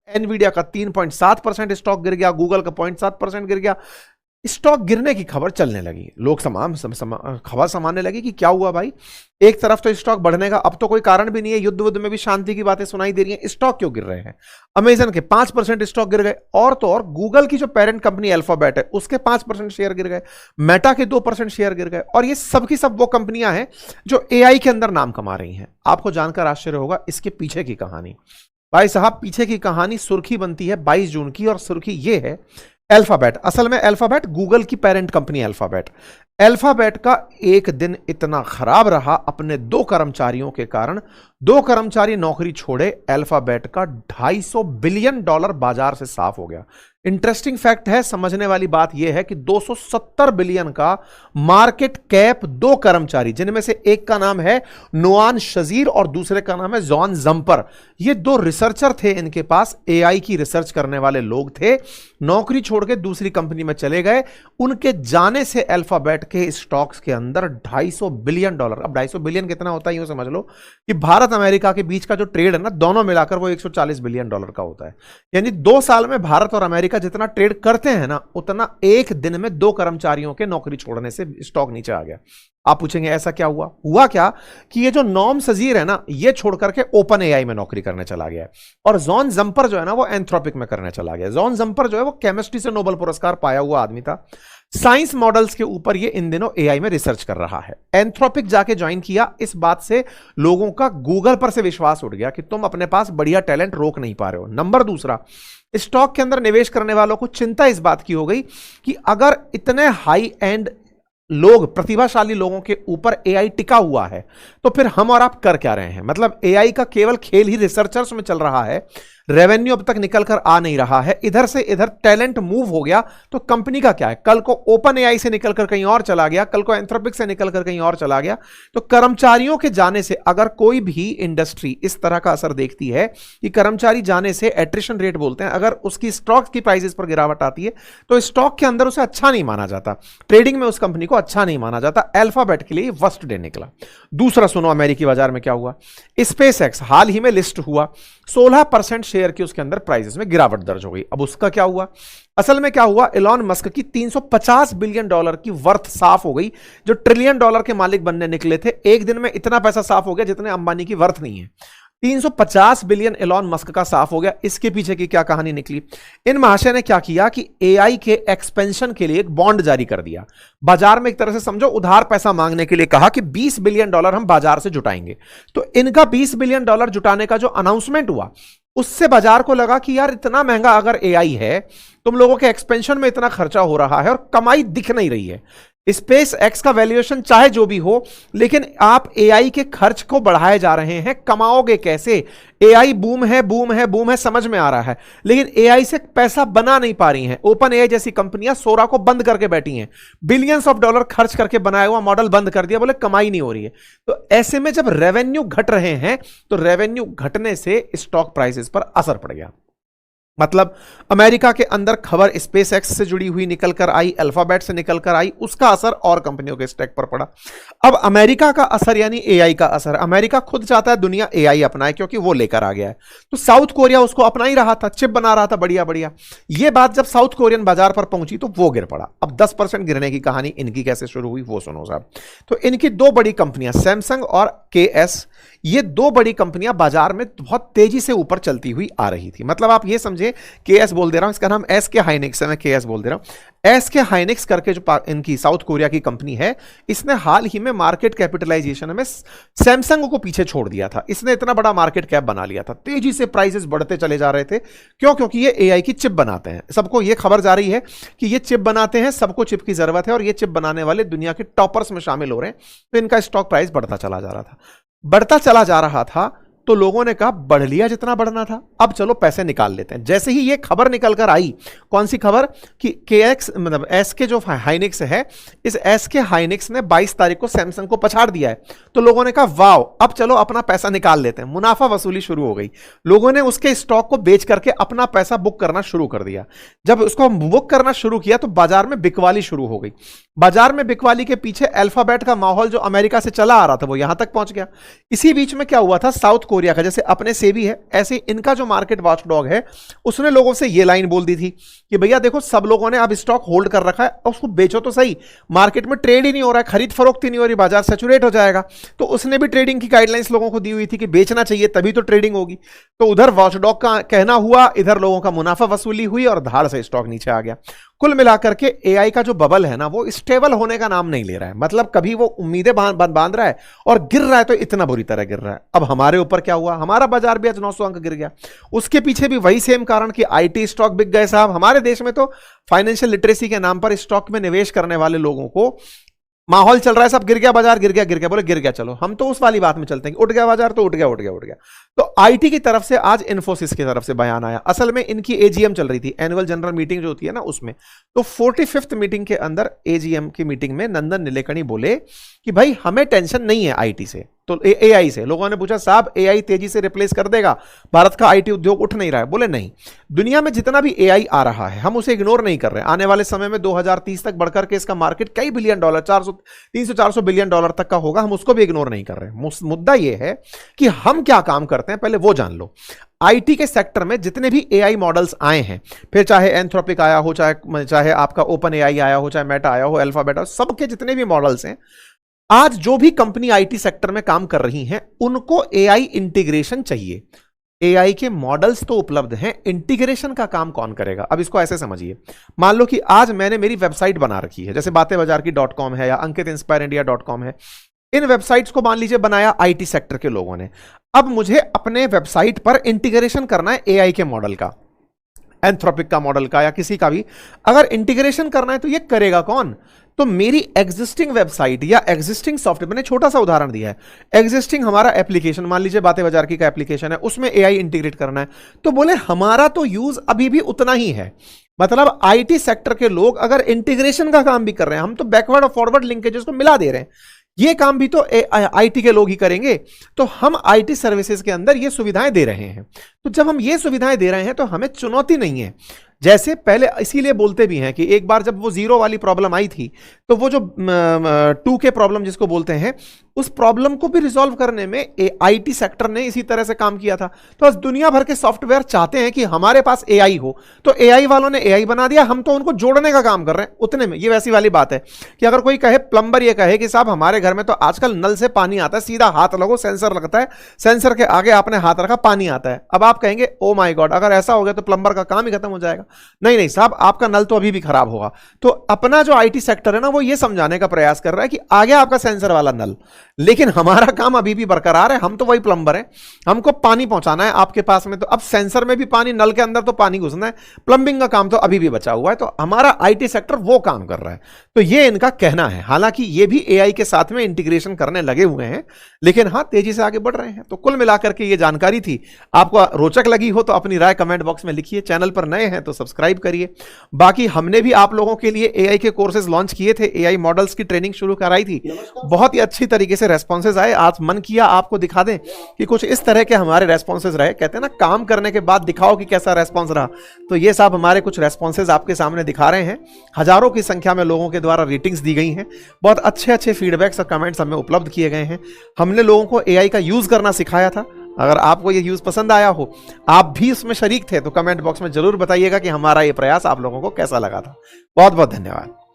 Nvidia का 3.7% stock गिर गया, गूगल का 0.7% गिर गया। स्टॉक गिरने की खबर चलने लगी, लोग खबर समाने लगी कि क्या हुआ भाई, एक तरफ तो स्टॉक बढ़ने का अब तो कोई कारण भी नहीं है, युद्ध में भी शांति की बातें सुनाई दे रही हैं, स्टॉक क्यों गिर रहे हैं। अमेजन के 5% स्टॉक गिर गए, और तो और गूगल की जो पेरेंट कंपनी अल्फाबेट है उसके 5% शेयर गिर गए, मेटा के 2% शेयर गिर गए। और ये सब की सब वो कंपनियां हैं जो एआई के अंदर नाम कमा रही हैं। आपको जानकर आश्चर्य होगा इसके पीछे की कहानी। भाई साहब, पीछे की कहानी सुर्खी बनती है 22 जून की, और सुर्खी ये है, अल्फाबेट, असल में अल्फाबेट गूगल की पेरेंट कंपनी अल्फाबेट। अल्फाबेट का एक दिन इतना खराब रहा अपने 2 कर्मचारियों के कारण, 2 कर्मचारी नौकरी छोड़े, अल्फाबेट का $250 बिलियन बाजार से साफ हो गया। इंटरेस्टिंग फैक्ट है, समझने वाली बात यह है कि 270 बिलियन का मार्केट कैप 2 कर्मचारी, जिनमें से एक का नाम है नोआन शजीर और दूसरे का नाम है जॉन जंपर, ये 2 रिसर्चर थे, इनके पास एआई की रिसर्च करने वाले लोग थे, नौकरी छोड़ के दूसरी कंपनी में चले गए। उनके जाने से अल्फाबेट के स्टॉक्स के अंदर $250 बिलियन, अब $250 बिलियन कितना होता है यूं समझ लो कि भारत अमेरिका के बीच का जो ट्रेड है ना, दोनों मिलाकर वो $140 बिलियन का होता है। यानी 2 साल में भारत और अमेरिका जितना ट्रेड करते हैं ना, उतना एक दिन में 2 कर्मचारियों के नौकरी छोड़ने से स्टॉक नीचे आ गया। आप पूछेंगे ऐसा क्या हुआ? हुआ क्या कि ये जो नॉम सजीर है ना, ये छोड़ करके ओपन एआई में नौकरी करने चला गया है, और जॉन जंपर जो है ना वो एंथ्रोपिक में करने चला गया। जॉन जंपर जो है वो केमिस्ट्री से नोबेल पुरस्कार पाया हुआ आदमी था, साइंस मॉडल्स के ऊपर ये इन दिनों एआई में रिसर्च कर रहा है। एंथ्रोपिक जाके ज्वाइन किया, इस बात से लोगों का गूगल पर से विश्वास उठ गया कि तुम अपने पास बढ़िया टैलेंट रोक नहीं पा रहे हो। नंबर दूसरा, स्टॉक के अंदर निवेश करने वालों को चिंता इस बात की हो गई कि अगर इतने हाई एंड लोग, प्रतिभाशाली लोगों के ऊपर एआई टिका हुआ है, तो फिर हम और आप कर क्या रहे हैं? मतलब एआई का केवल खेल ही रिसर्चर्स में चल रहा है, रेवेन्यू अब तक निकल कर आ नहीं रहा है, इधर से इधर टैलेंट मूव हो गया, तो कंपनी का क्या है? कल को ओपन एआई से निकलकर कहीं और चला गया, कल को एंथ्रोपिक से निकलकर कहीं और चला गया, तो कर्मचारियों के जाने से अगर कोई भी इंडस्ट्री इस तरह का असर देखती है कि कर्मचारी जाने से एट्रिशन रेट बोलते हैं, अगर उसकी स्टॉक की प्राइसेस पर गिरावट आती है तो स्टॉक के अंदर उसे अच्छा नहीं माना जाता, ट्रेडिंग में उस कंपनी को अच्छा नहीं माना जाता। अल्फाबेट के लिए वर्स्ट डे निकला। दूसरा सुनो, अमेरिकी बाजार में क्या हुआ? स्पेसएक्स हाल ही में लिस्ट हुआ, 16% शेयर की उसके अंदर प्राइसेस में गिरावट दर्ज हो गई। अब उसका क्या हुआ? असल में क्या हुआ, एलॉन मस्क की $350 बिलियन की वर्थ साफ हो गई। जो $1 ट्रिलियन के मालिक बनने निकले थे, एक दिन में इतना पैसा साफ हो गया जितने अंबानी की वर्थ नहीं है। 350 बिलियन एलॉन मस्क का साफ हो गया। इसके पीछे की क्या कहानी निकली? इन महाशय ने क्या किया कि एआई के एक्सपेंशन के लिए एक बॉन्ड जारी कर दिया। बाजार में एक तरह से समझो उधार पैसा मांगने के लिए कहा कि $20 बिलियन हम बाजार से जुटाएंगे। तो इनका $20 बिलियन जुटाने का जो अनाउंसमेंट हुआ, उससे बाजार को लगा कि यार इतना महंगा अगर एआई है, तुम लोगों के एक्सपेंशन में इतना खर्चा हो रहा है और कमाई दिख नहीं रही है, स्पेस एक्स का वैल्यूएशन चाहे जो भी हो, लेकिन आप एआई के खर्च को बढ़ाए जा रहे हैं, कमाओगे कैसे? एआई बूम है, बूम है, बूम है, समझ में आ रहा है, लेकिन एआई से पैसा बना नहीं पा रही हैं। ओपन एआई जैसी कंपनियां सोरा को बंद करके बैठी हैं, बिलियंस ऑफ डॉलर खर्च करके बनाया हुआ मॉडल बंद कर दिया, बोले कमाई नहीं हो रही है। तो ऐसे में जब रेवेन्यू घट रहे हैं, तो रेवेन्यू घटने से स्टॉक प्राइसेस पर असर पड़ गया। मतलब अमेरिका के अंदर खबर स्पेस एक्स से जुड़ी हुई निकलकर आई, अल्फाबेट से निकलकर आई, उसका असर और कंपनियों के स्टॉक पर पड़ा। अब अमेरिका का असर यानी एआई का असर, अमेरिका खुद चाहता है दुनिया एआई अपनाए क्योंकि वो लेकर आ गया है। तो साउथ कोरिया उसको अपना ही रहा था, चिप बना रहा था बढ़िया बढ़िया। ये बात जब साउथ कोरियन बाजार पर पहुंची तो वो गिर पड़ा। अब 10% गिरने की कहानी इनकी कैसे शुरू हुई वो सुनो साहब। तो इनकी 2 बड़ी कंपनियां सैमसंग और केएस, ये 2 बड़ी कंपनियां बाजार में बहुत तेजी से ऊपर चलती हुई आ रही थी। मतलब आप ये समझे, केएस बोल दे रहा हूं, इसका नाम एसके हाइनिक्स है, मैं केएस बोल दे रहा हूं। एसके हाइनिक्स करके जो इनकी साउथ कोरिया की कंपनी है, इसने हाल ही में मार्केट कैपिटलाइजेशन में सैमसंग को पीछे छोड़ दिया था। इसने इतना बड़ा मार्केट कैप बना लिया था, तेजी से प्राइसेस बढ़ते चले जा रहे थे। क्यों? क्योंकि ये एआई की चिप बनाते हैं। सबको ये खबर जा रही है कि ये चिप बनाते हैं, सबको चिप की जरूरत है और ये चिप बनाने वाले दुनिया के टॉपर्स में शामिल हो रहे हैं। तो इनका स्टॉक प्राइस बढ़ता चला जा रहा था, बढ़ता चला जा रहा था। तो लोगों ने कहा बढ़ लिया जितना बढ़ना था, अब चलो पैसे निकाल लेते हैं। जैसे ही ये खबर निकल कर आई, कौन सी खबर? कि केएक्स मतलब एसके जो हाइनिक्स है, इस एसके हाइनिक्स ने 22 तारीख को सैमसंग को पछाड़ दिया है। तो लोगों ने कहा वाओ, अब चलो अपना पैसा निकाल लेते हैं। मुनाफा वसूली शुरू हो गई। लोगों ने उसके स्टॉक को बेच करके अपना पैसा बुक करना शुरू कर दिया। जब उसको बुक करना शुरू किया तो बाजार में बिकवाली शुरू हो गई। बाजार में बिकवाली के पीछे अल्फाबेट का माहौल जो अमेरिका से चला आ रहा था वो यहां तक पहुंच गया। इसी बीच में क्या हुआ था, साउथ कोरिया का, जैसे अपने सेबी है ऐसे इनका जो मार्केट वॉचडॉग है, उसने लोगों से ये लाइन बोल दी थी कि भैया देखो, सब लोगों ने अब स्टॉक होल्ड कर रखा है, उसको बेचो तो सही, मार्केट में ट्रेड ही नहीं हो रहा है, खरीद फरोख्त ही नहीं हो रही, बाजार सैचुरेट हो जाएगा। तो उसने भी ट्रेडिंग की गाइडलाइंस लोगों को दी हुई थी कि बेचना चाहिए तभी तो ट्रेडिंग होगी। तो उधर वॉचडॉग का कहना हुआ, इधर लोगों का मुनाफा वसूली हुई और धाड़ से स्टॉक नीचे आ गया। कुल मिलाकर के एआई का जो बबल है ना, वो स्टेबल होने का नाम नहीं ले रहा है। मतलब कभी वो उम्मीदें बांध रहा है और गिर रहा है तो इतना बुरी तरह गिर रहा है। अब हमारे ऊपर क्या हुआ, हमारा बाजार भी आज 900 अंक गिर गया। उसके पीछे भी वही सेम कारण कि आईटी स्टॉक बिक गए साहब। हमारे देश में तो फाइनेंशियल लिटरेसी के नाम पर स्टॉक में निवेश करने वाले लोगों को माहौल चल रहा है, सब गिर गया बाजार, गिर गया, बोले गिर गया, चलो हम तो उस वाली बात में चलते हैं, उठ गया बाजार तो उठ गया। तो आईटी की तरफ से आज इन्फोसिस की तरफ से बयान आया। असल में इनकी एजीएम चल रही थी, एनुअल जनरल मीटिंग जो होती है ना, उसमें तो 45th मीटिंग के अंदर एजीएम की मीटिंग में नंदन नीलेकणी बोले कि भाई हमें टेंशन नहीं है आईटी से, तो एआई से। लोगों ने पूछा साहब एआई तेजी से रिप्लेस कर देगा, भारत का आईटी उद्योग उठ नहीं रहा है। बोले नहीं, दुनिया में जितना भी एआई आ रहा है हम उसे इग्नोर नहीं कर रहे। आने वाले समय में 2030 तक बढ़कर के इसका मार्केट कई बिलियन डॉलर, 300-400 बिलियन डॉलर तक का होगा, हम उसको भी इग्नोर नहीं कर रहे। मुद्दा यह है कि हम क्या काम करते हैं, पहले वो जान लो। आईटी के सेक्टर में जितने भी एआई मॉडल्स आए हैं, फिर चाहे एंथ्रोपिक आया हो, चाहे आपका ओपन एआई आया हो, चाहे मेटा आया हो, अल्फाबेट आया हो, सबके जितने भी मॉडल्स हैं, आज जो भी कंपनी आईटी सेक्टर में काम कर रही हैं उनको एआई इंटीग्रेशन चाहिए। एआई के मॉडल्स तो उपलब्ध हैं, इंटीग्रेशन का काम कौन करेगा। अब इसको ऐसे समझिए, मान लो कि आज मैंने मेरी वेबसाइट बना रखी है, जैसे बातें बाजार की .com है या अंकित इंस्पायर इंडिया .com है। इन वेबसाइट्स को मान लीजिए बनाया आईटी सेक्टर के लोगों ने। अब मुझे अपने वेबसाइट पर इंटीग्रेशन करना है एआई के मॉडल का, एंथ्रोपिक का मॉडल का या किसी का भी। अगर इंटीग्रेशन करना है तो ये करेगा कौन, तो मेरी एग्जिस्टिंग वेबसाइट या एग्जिस्टिंग सॉफ्टवेयर, मैंने छोटा सा उदाहरण दिया है, एग्जिस्टिंग हमारा एप्लीकेशन, मान लीजिए बातें बाजार की का एप्लीकेशन है, उसमें एआई इंटीग्रेट करना है। तो बोले हमारा तो यूज अभी भी उतना ही है। मतलब आईटी सेक्टर के लोग अगर इंटीग्रेशन का काम भी कर रहे हैं, हम तो बैकवर्ड और फॉरवर्ड लिंकेजेस को मिला दे रहे हैं, ये काम भी तो आईटी के लोग ही करेंगे। तो हम आईटी सर्विसेज के अंदर ये सुविधाएं दे रहे हैं। तो जब हम ये सुविधाएं दे रहे हैं तो हमें चुनौती नहीं है। जैसे पहले इसीलिए बोलते भी हैं कि एक बार जब वो 0 वाली प्रॉब्लम आई थी, तो वो जो 2K प्रॉब्लम जिसको बोलते हैं, उस प्रॉब्लम को भी रिजॉल्व करने में आईटी सेक्टर ने इसी तरह से काम किया था। तो आज दुनिया भर के सॉफ्टवेयर चाहते हैं कि हमारे पास एआई हो, तो एआई वालों ने एआई बना दिया, हम तो उनको जोड़ने का काम कर रहे हैं उतने में। ये वैसी वाली बात है कि अगर कोई कहे, प्लम्बर ये कहे कि साहब हमारे घर में तो आजकल नल से पानी आता है, सीधा हाथ लगो, सेंसर लगता है, सेंसर के आगे आपने हाथ रखा, पानी आता है। अब आप कहेंगे ओ माय गॉड, अगर ऐसा हो गया तो प्लम्बर का काम ही खत्म हो जाएगा। नहीं साहब, आपका नल तो अभी भी खराब होगा। तो अपना जो आईटी सेक्टर है ना, वो ये समझाने का प्रयास कर रहा है कि आ गया आपका सेंसर वाला नल, लेकिन हमारा काम अभी भी बरकरार है, हम तो वही प्लम्बर हैं, हमको पानी पहुंचाना है आपके पास में। तो अब सेंसर में भी पानी, नल के अंदर तो पानी घुसना है, प्लम्बिंग का काम तो अभी भी बचा हुआ है। तो हमारा आईटी सेक्टर वो काम कर रहा है। तो ये इनका कहना है। हालांकि ये भी एआई के साथ में इंटीग्रेशन करने लगे हुए हैं, लेकिन हाँ तेजी से आगे बढ़ रहे हैं। तो कुल मिलाकर के ये जानकारी थी। आपको रोचक लगी हो तो अपनी राय कमेंट बॉक्स में लिखिए। चैनल पर नए हैं तो सब्सक्राइब करिए। बाकी हमने भी आप लोगों के लिए एआई के कोर्सेज लॉन्च किए थे, एआई मॉडल्स की ट्रेनिंग शुरू कराई थी, बहुत ही अच्छी तरीके से रेस्पॉन्सेज आए। आज मन किया आपको दिखा दें कि कुछ इस तरह के हमारे रेस्पॉन्सेज रहे। कहते हैं ना, काम करने के बाद दिखाओ कि कैसा रेस्पॉन्स रहा। तो ये साहब हमारे कुछ रेस्पॉन्सेज आपके सामने दिखा रहे हैं। हजारों की संख्या में लोगों के द्वारा रेटिंग्स दी गई हैं, बहुत अच्छे अच्छे फीडबैक्स और कमेंट्स हमें उपलब्ध किए गए हैं। हमने लोगों को एआई का यूज करना सिखाया था। अगर आपको ये यूज पसंद आया हो, आप भी उसमें शरीक थे, तो कमेंट बॉक्स में जरूर बताइएगा कि हमारा ये प्रयास आप लोगों को कैसा लगा था। बहुत बहुत धन्यवाद।